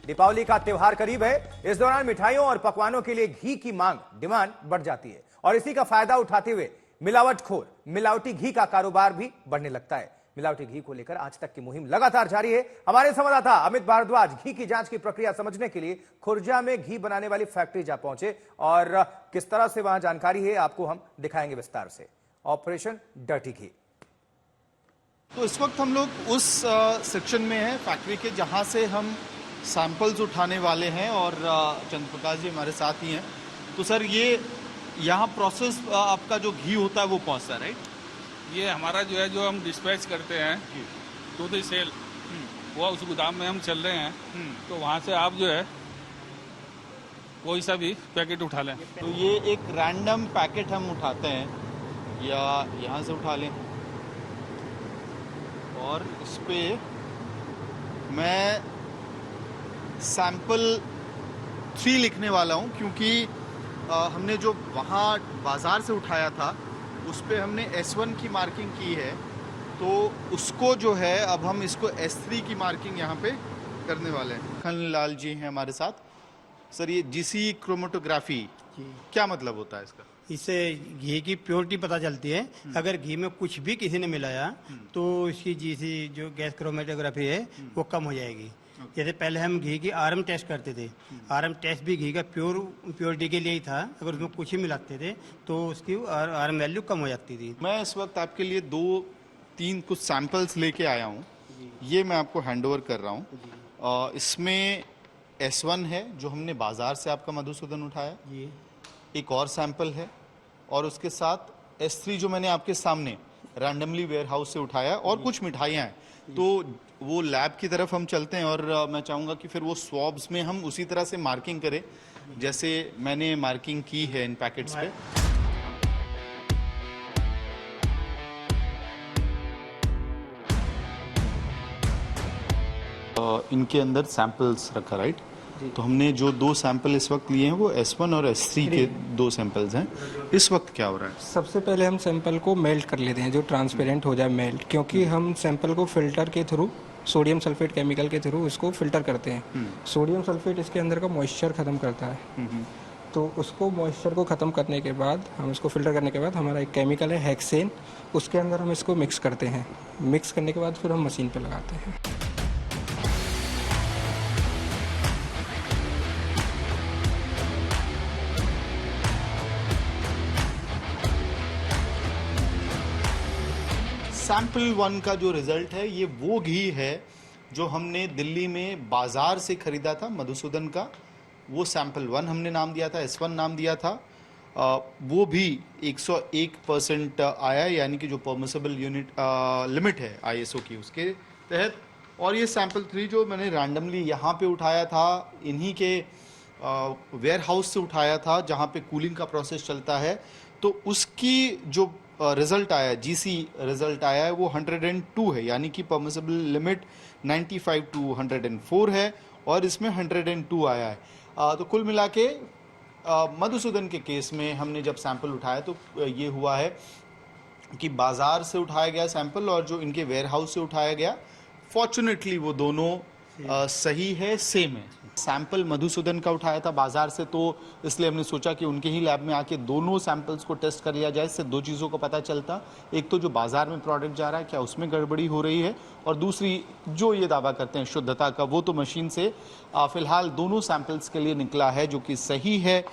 दीपावली का त्योहार करीब है। इस दौरान मिठाइयों और पकवानों के लिए घी की डिमांड बढ़ जाती है और इसी का फायदा उठाते हुए मिलावटखोर मिलावटी घी का कारोबार भी बढ़ने लगता है। मिलावटी घी को लेकर आज तक की मुहिम लगातार जारी है। हमारे संवाददाता अमित भारद्वाज घी की जांच की प्रक्रिया समझने के लिए खुर्जा में घी बनाने वाली फैक्ट्री जा पहुंचे और किस तरह से वहां जानकारी है आपको हम दिखाएंगे विस्तार से। ऑपरेशन डर्टी घी। तो इस वक्त हम लोग उस सेक्शन में हैं फैक्ट्री के जहां से हम सैंपल्स उठाने वाले हैं और चंद्रप्रकाश जी हमारे साथ ही हैं। तो सर ये यहाँ प्रोसेस आपका जो घी होता है वो पहुँचता है, राइट? ये हमारा जो है जो हम डिस्पैच करते हैं टू द सेल, वो उस गोदाम में हम चल रहे हैं। तो वहाँ से आप जो है कोई सा भी पैकेट उठा लें। तो ये एक रैंडम पैकेट हम उठाते हैं या यहाँ से उठा लें और इस पे मैं सैंपल 3 लिखने वाला हूँ क्योंकि हमने जो वहाँ बाज़ार से उठाया था उस पे हमने S1 की मार्किंग की है, तो उसको जो है अब हम इसको S3 की मार्किंग यहाँ पे करने वाले हैं। खनलाल जी हैं हमारे साथ। सर ये जीसी क्रोमेटोग्राफी क्या मतलब होता है इसका? इससे घी की प्योरिटी पता चलती है। अगर घी में कुछ भी किसी ने मिलाया तो इसकी जीसी जो गैस क्रोमेटोग्राफी है वो कम हो जाएगी। जैसे पहले हम घी की आरएम टेस्ट करते थे, आरएम टेस्ट भी घी का प्योरिटी के लिए ही था। अगर उसमें कुछ ही मिलाते थे तो उसकी आरएम वैल्यू कम हो जाती थी। मैं इस वक्त आपके लिए 2-3 कुछ सैंपल्स लेके आया हूँ, ये मैं आपको हैंडओवर कर रहा हूँ। इसमें S1 है जो हमने बाजार से आपका मधुसूदन उठाया, एक और सैंपल है और उसके साथ S3 जो मैंने आपके सामने रैंडमली वेयर हाउस से उठाया और कुछ मिठाइयाँ हैं। तो वो लैब की तरफ हम चलते हैं और मैं चाहूँगा कि फिर वो स्वॉब्स में हम उसी तरह से मार्किंग करें जैसे मैंने मार्किंग की है इन पैकेट्स पे। इनके अंदर सैंपल्स रखा, राइट? तो हमने जो 2 सैंपल इस वक्त लिए हैं वो S1 और S3 के 2 सैंपल्स हैं। इस वक्त क्या हो रहा है? सबसे पहले हम सैंपल को मेल्ट कर लेते हैं, जो ट्रांसपेरेंट हो जाए मेल्ट, क्योंकि हम सैंपल को फिल्टर के थ्रू सोडियम सल्फेट केमिकल के थ्रू इसको फिल्टर करते हैं। सोडियम सल्फेट इसके अंदर का मॉइस्चर ख़त्म करता है। तो उसको मॉइस्चर को ख़त्म करने के बाद हम इसको फिल्टर करने के बाद हमारा एक केमिकल है हेक्सेन, उसके अंदर हम इसको मिक्स करते हैं। मिक्स करने के बाद फिर हम मशीन पर लगाते हैं। सैंपल 1 का जो रिजल्ट है ये वो घी है जो हमने दिल्ली में बाजार से खरीदा था मधुसूदन का। वो सैंपल 1 हमने नाम दिया था, S1 नाम दिया था। वो भी 101% आया, यानी कि जो परमिसिबल यूनिट लिमिट है ISO की उसके तहत। और ये सैंपल 3 जो मैंने रैंडमली यहाँ पे उठाया था, इन्हीं के वेयर हाउस से उठाया था जहाँ पे कूलिंग का प्रोसेस चलता है, तो उसकी जो रिजल्ट आया, जीसी रिजल्ट आया है वो 102 है, यानी कि परमिसिबल लिमिट 95 to 104 है और इसमें 102 आया है। तो कुल मिला के मधुसूदन के केस में हमने जब सैंपल उठाया तो ये हुआ है कि बाजार से उठाया गया सैंपल और जो इनके वेयर हाउस से उठाया गया, फॉर्चुनेटली वो दोनों सही है, सेम है। सैंपल मधुसूदन का उठाया था बाजार से, तो इसलिए हमने सोचा कि उनके ही लैब में आके दोनों सैंपल्स को टेस्ट कर लिया जाए। इससे 2 चीज़ों को पता चलता, एक तो जो बाजार में प्रोडक्ट जा रहा है क्या उसमें गड़बड़ी हो रही है, और दूसरी जो ये दावा करते हैं शुद्धता का, वो तो मशीन से फिलहाल दोनों सैंपल्स के लिए निकला है जो कि सही है।